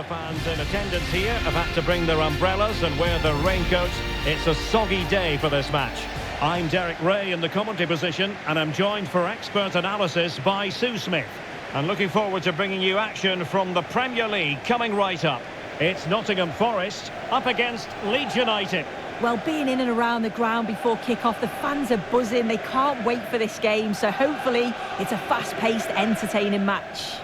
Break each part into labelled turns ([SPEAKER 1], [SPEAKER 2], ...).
[SPEAKER 1] the fans in attendance here have had to bring their umbrellas and wear their raincoats. It's a soggy day for this match. I'm Derek Ray in the commentary position, and I'm joined for expert analysis by Sue Smith. And looking forward to bringing you action from the Premier League coming right up. It's Nottingham Forest up against Leeds United.
[SPEAKER 2] Well, being in and around the ground before kick-off, the fans are buzzing. They can't wait for this game, so hopefully it's a fast-paced, entertaining match.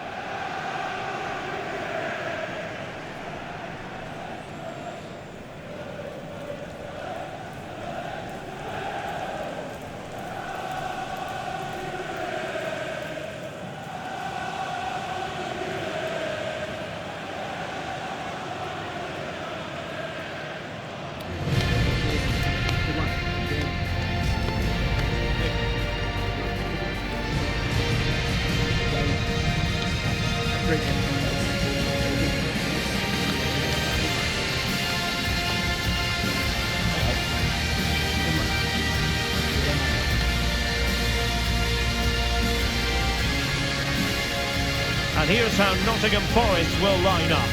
[SPEAKER 1] And here's how Nottingham Forest will line up.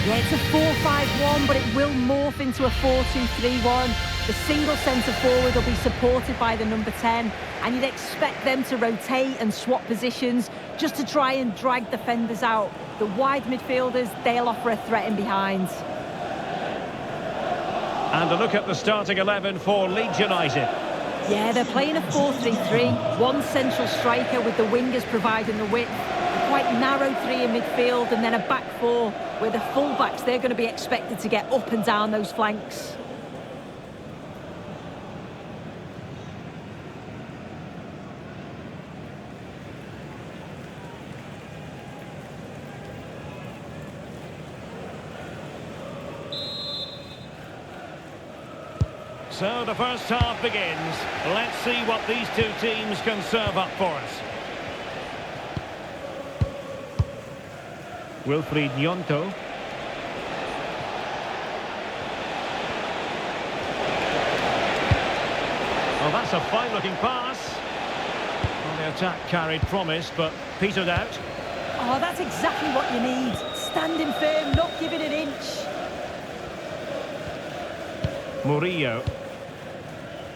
[SPEAKER 2] Yeah, it's a 4-5-1, but it will morph into a 4-2-3-1. The single centre forward will be supported by the number 10, and you'd expect them to rotate and swap positions just to try and drag defenders out. The wide midfielders, they'll offer a threat in behind.
[SPEAKER 1] And a look at the starting 11 for Leeds United.
[SPEAKER 2] Yeah, they're playing a 4-3-3. One central striker with the wingers providing the width. A quite narrow three in midfield, and then a back four where the full-backs, they're going to be expected to get up and down those flanks.
[SPEAKER 1] So the first half begins. Let's see what these two teams can serve up for us. Wilfried Nyonto. Oh, that's a fine-looking pass. Well, the attack carried promise, but petered out.
[SPEAKER 2] Oh, that's exactly what you need. Standing firm, not giving an inch.
[SPEAKER 1] Murillo.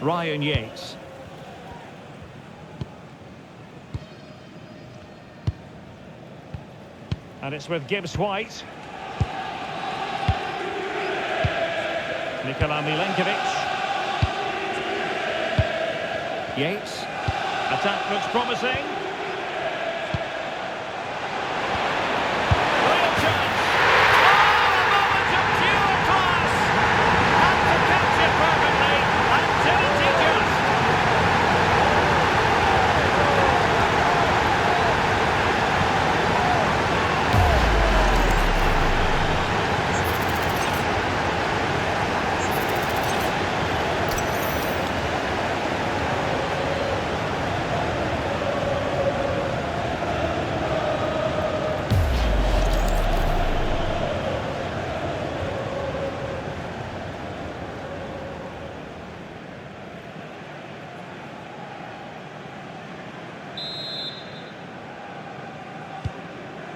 [SPEAKER 1] Ryan Yates. And it's with Gibbs-White. Nikola Milenkovic. Yates. Attack looks promising. Real chance. Oh, a moment of pure class. Had to catch it perfectly. And didn't he just?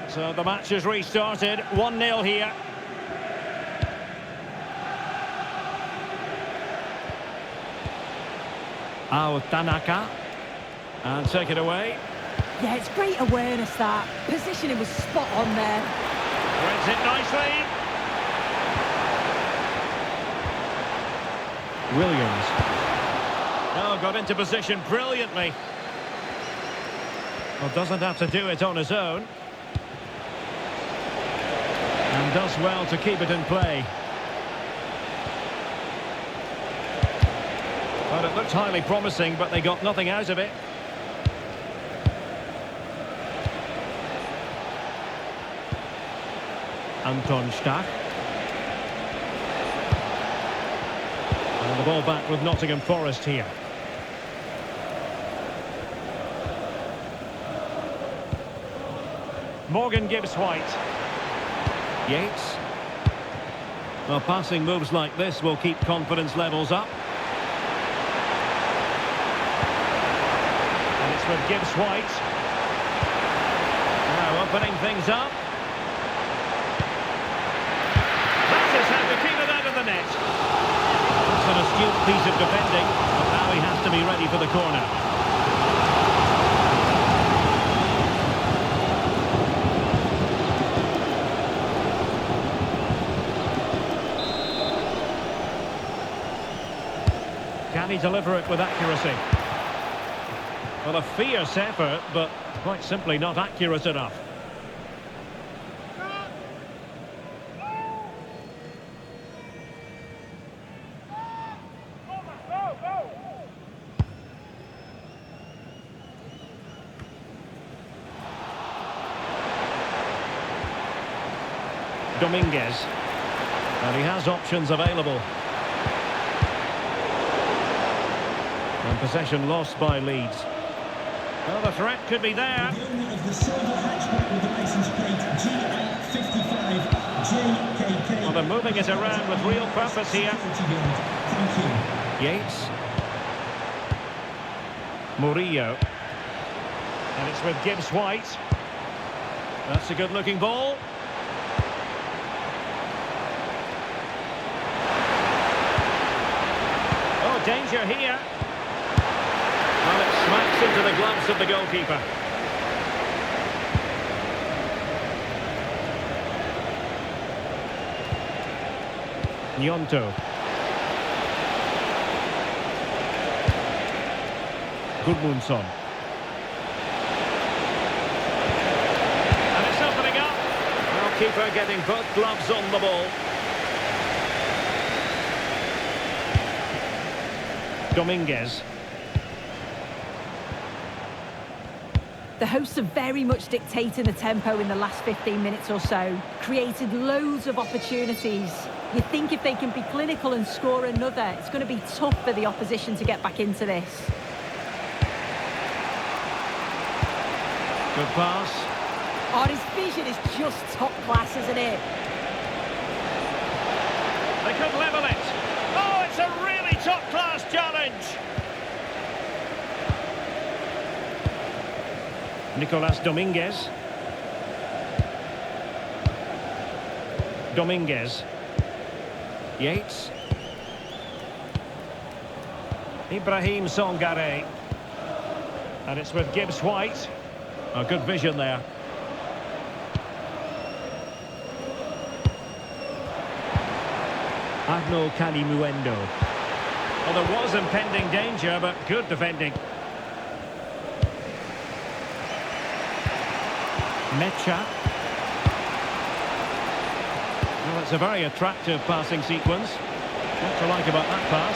[SPEAKER 1] So the match has restarted, 1-0 here. Tanaka. And take it away.
[SPEAKER 2] Yeah, it's great awareness, that. Positioning was spot on there.
[SPEAKER 1] Wins it nicely. Williams. Oh, got into position brilliantly. Well, doesn't have to do it on his own. And does well to keep it in play. Well, it looked highly promising, but they got nothing out of it. Anton Stach. And the ball back with Nottingham Forest here. Morgan Gibbs-White. Yates. Well, passing moves like this will keep confidence levels up. And it's with Gibbs-White. Now opening things up. net. It's an astute piece of defending, but now he has to be ready for the corner. Can he deliver it with accuracy? Well, a fierce effort, but quite simply not accurate enough. Dominguez. And he has options available. And possession lost by Leeds. Well, the threat could be there.
[SPEAKER 3] The owner of the silver hatchback with the licence plate GR55 JKK.
[SPEAKER 1] Well, they're moving it around with real purpose here.
[SPEAKER 3] Thank you.
[SPEAKER 1] Yates. Murillo. And it's with Gibbs White. That's a good-looking ball. Oh, danger here. Well, it smacks into the gloves of the goalkeeper. Gnonto. Gudmundsson. And it's opening up. Goalkeeper getting both gloves on the ball. Dominguez.
[SPEAKER 2] The hosts have very much dictated the tempo in the last 15 minutes or so, created loads of opportunities. You think if they can be clinical and score another, it's going to be tough for the opposition to get back into this.
[SPEAKER 1] Good pass.
[SPEAKER 2] Oh, his vision is just top class, isn't it?
[SPEAKER 1] They could level it. Oh, it's a really top-class challenge. Nicolas Dominguez. Dominguez. Yates. Ibrahim Songare. And it's with Gibbs White. A good vision there. Arnaud Calimuendo. Well, there was impending danger, but good defending. Mecha. Well, it's a very attractive passing sequence. What to like about that pass?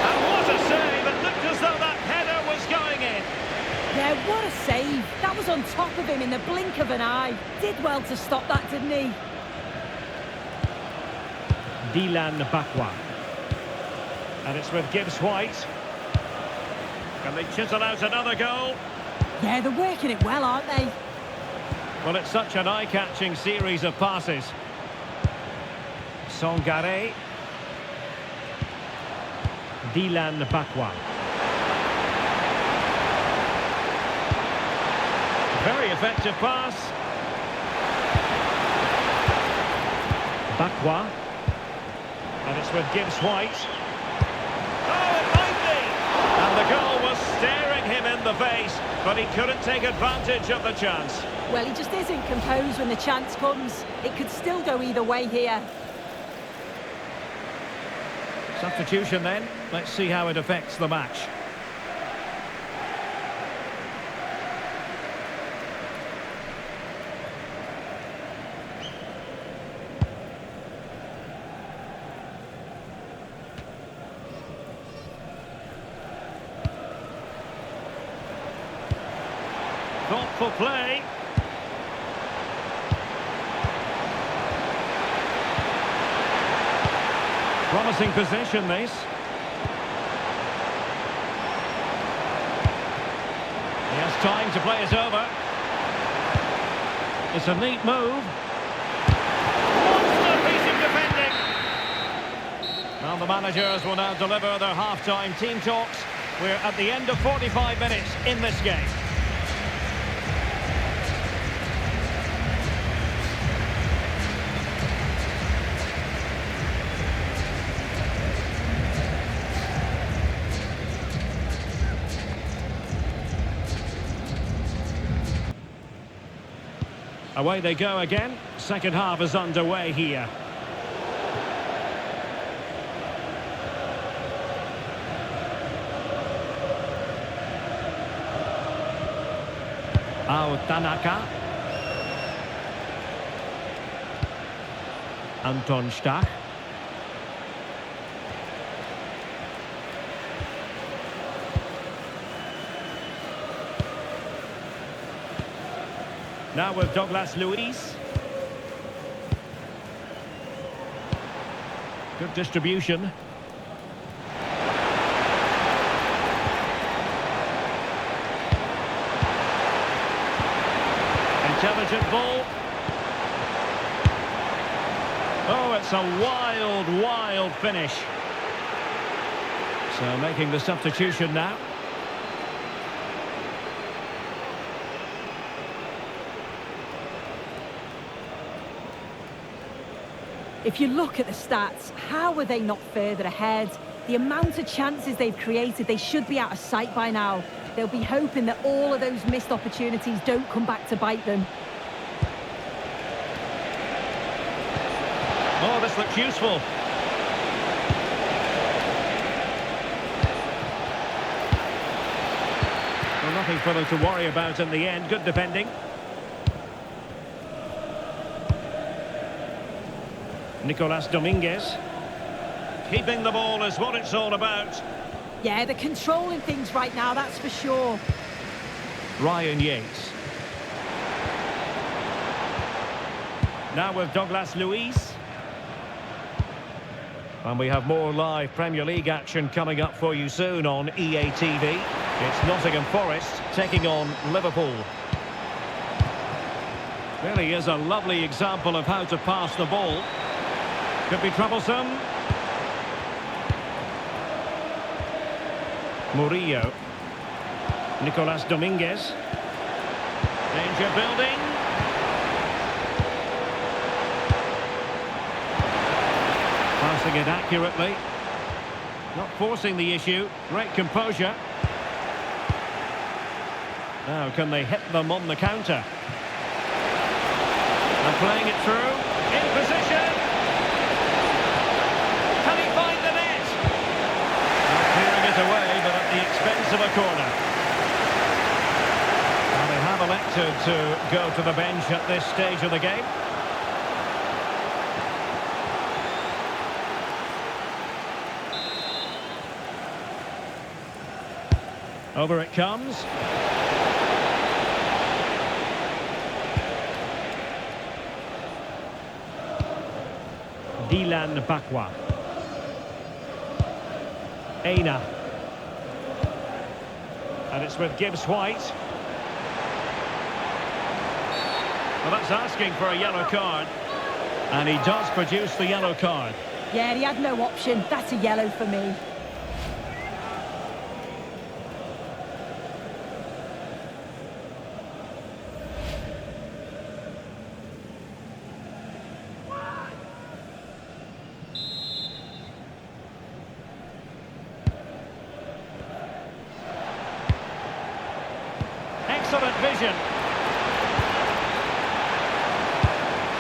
[SPEAKER 1] And what a save! It looked as though that header was going in.
[SPEAKER 2] Yeah, what a save. That was on top of him in the blink of an eye. Did well to stop that, didn't he?
[SPEAKER 1] Dylan Bakwa. And it's with Gibbs White. Can they chisel out another goal?
[SPEAKER 2] Yeah, they're working it well, aren't they?
[SPEAKER 1] Well, it's such an eye-catching series of passes. Songare. Dylan Bakwa. Very effective pass. Bakwa. And it's with Gibbs White. Oh, it might be! And the goal was staring him in the face, but he couldn't take advantage of the chance.
[SPEAKER 2] Well, he just isn't composed when the chance comes. It could still go either way here.
[SPEAKER 1] Substitution then. Let's see how it affects the match. Thoughtful play. Promising possession, this. He has time to play it over. It's a neat move. Monster piece of defending. Well, the managers will now deliver their half-time team talks. We're at the end of 45 minutes in this game. Away they go again. Second half is underway here. Tanaka. Anton Stach. Now with Douglas Luiz. Good distribution. Intelligent ball. Oh, it's a wild, wild finish. So making the substitution now.
[SPEAKER 2] If you look at the stats, how are they not further ahead? The amount of chances they've created, they should be out of sight by now. They'll be hoping that all of those missed opportunities don't come back to bite them.
[SPEAKER 1] Oh, this looks useful. Well, nothing for them to worry about in the end. Good defending. Nicolas Dominguez. Keeping the ball is what it's all about.
[SPEAKER 2] Yeah, they're controlling things right now, that's for sure.
[SPEAKER 1] Ryan Yates. Now with Douglas Luiz. And we have more live Premier League action coming up for you soon on EA TV. It's Nottingham Forest taking on Liverpool. Really is a lovely example of how to pass the ball. Could be troublesome. Murillo. Nicolas Dominguez. Danger building. Passing it accurately. Not forcing the issue. Great composure. Now can they hit them on the counter? And playing it through. In position. Can he find the net? Not clearing it away, but at the expense of a corner. And they have elected to go to the bench at this stage of the game. Over it comes. Dylan Bakwa. Aina. And it's with Gibbs White. Well, that's asking for a yellow card. And he does produce the yellow card.
[SPEAKER 2] Yeah, he had no option. That's a yellow for me.
[SPEAKER 1] Excellent vision.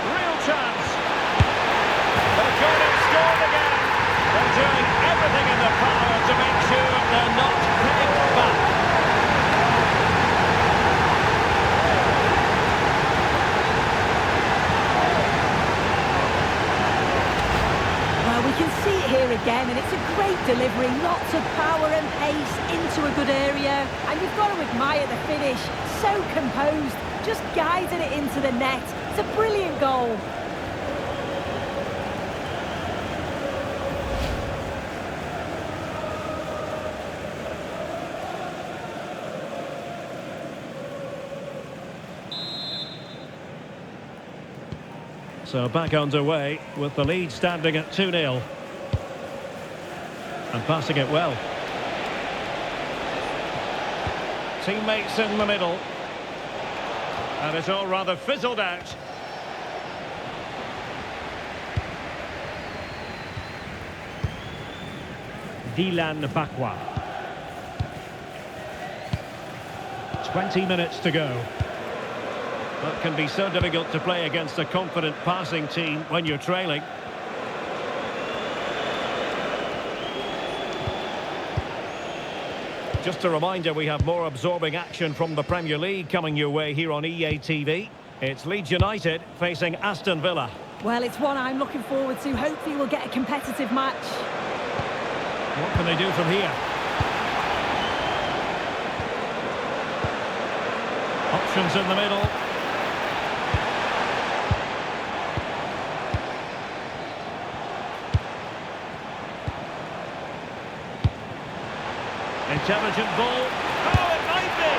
[SPEAKER 1] Real chance. They've got it, scored again. They're doing everything in their power to make sure they're not picked back.
[SPEAKER 2] Well, we can see it here again, and it's a great delivery. Lots of power and pace into a good area. And you've got to admire the finish. So composed, just guiding it into the net. It's a brilliant goal.
[SPEAKER 1] So back underway with the lead standing at 2-0. And passing it well. Teammates in the middle. And it's all rather fizzled out. Dylan Bakwa. 20 minutes to go. That can be so difficult to play against a confident passing team when you're trailing. Just a reminder, we have more absorbing action from the Premier League coming your way here on EA TV. It's Leeds United facing Aston Villa.
[SPEAKER 2] Well, it's one I'm looking forward to. Hopefully we'll get a competitive match.
[SPEAKER 1] What can they do from here? Options in the middle. Intelligent ball. Oh, it might be!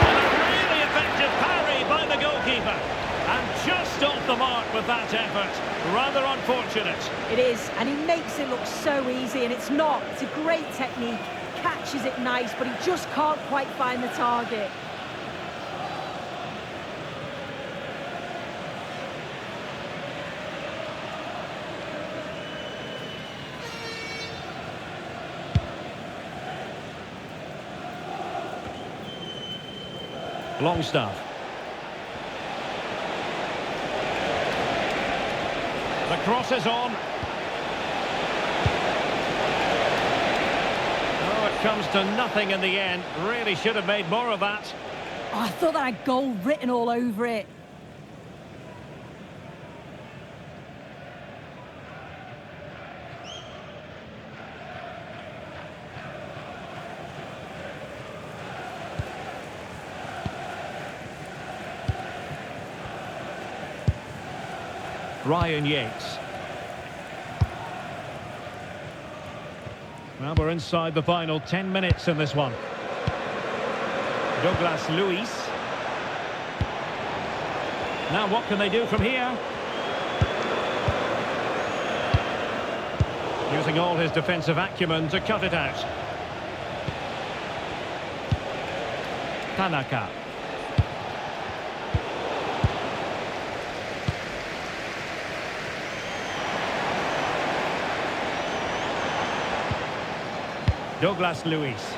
[SPEAKER 1] And a really effective parry by the goalkeeper. And just off the mark with that effort. Rather unfortunate.
[SPEAKER 2] It is, and he makes it look so easy, and it's not. It's a great technique. Catches it nice, but he just can't quite find the target.
[SPEAKER 1] Longstaff. The cross is on. Oh, it comes to nothing in the end. Really should have made more of that.
[SPEAKER 2] Oh, I thought that had goal written all over it.
[SPEAKER 1] Ryan Yates. Well, we're inside the final 10 minutes in this one. Douglas Luiz. Now what can they do from here? Using all his defensive acumen to cut it out. Tanaka. Douglas Luiz.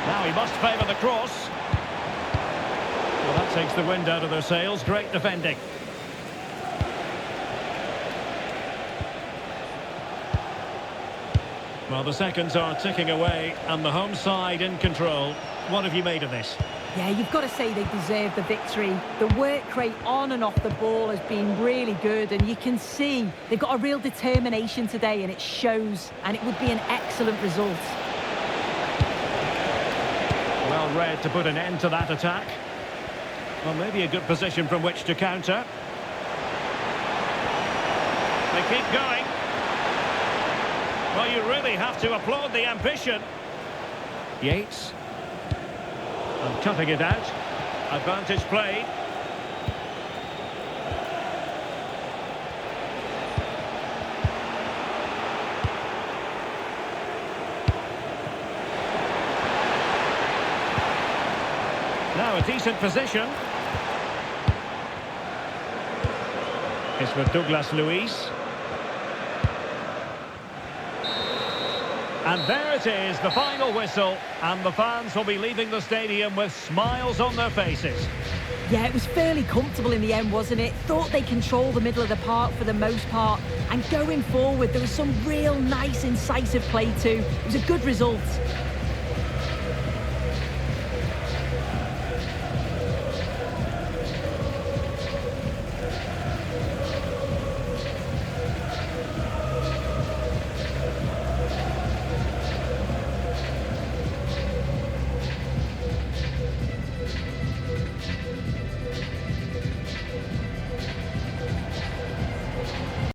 [SPEAKER 1] Now he must favour the cross. Well, that takes the wind out of their sails. Great defending. Well, the seconds are ticking away and the home side in control. What have you made of this?
[SPEAKER 2] Yeah, you've got to say they deserve the victory. The work rate on and off the ball has been really good, and you can see they've got a real determination today, and it shows, and it would be an excellent result.
[SPEAKER 1] Well read to put an end to that attack. Well, maybe a good position from which to counter. They keep going. Well, you really have to applaud the ambition. Yates. And cutting it out. Advantage played. Now a decent position. It's with Douglas Luiz. And there it is, the final whistle, and the fans will be leaving the stadium with smiles on their faces.
[SPEAKER 2] Yeah, it was fairly comfortable in the end, wasn't it? Thought they controlled the middle of the park for the most part, and going forward there was some real nice incisive play too. It was a good result.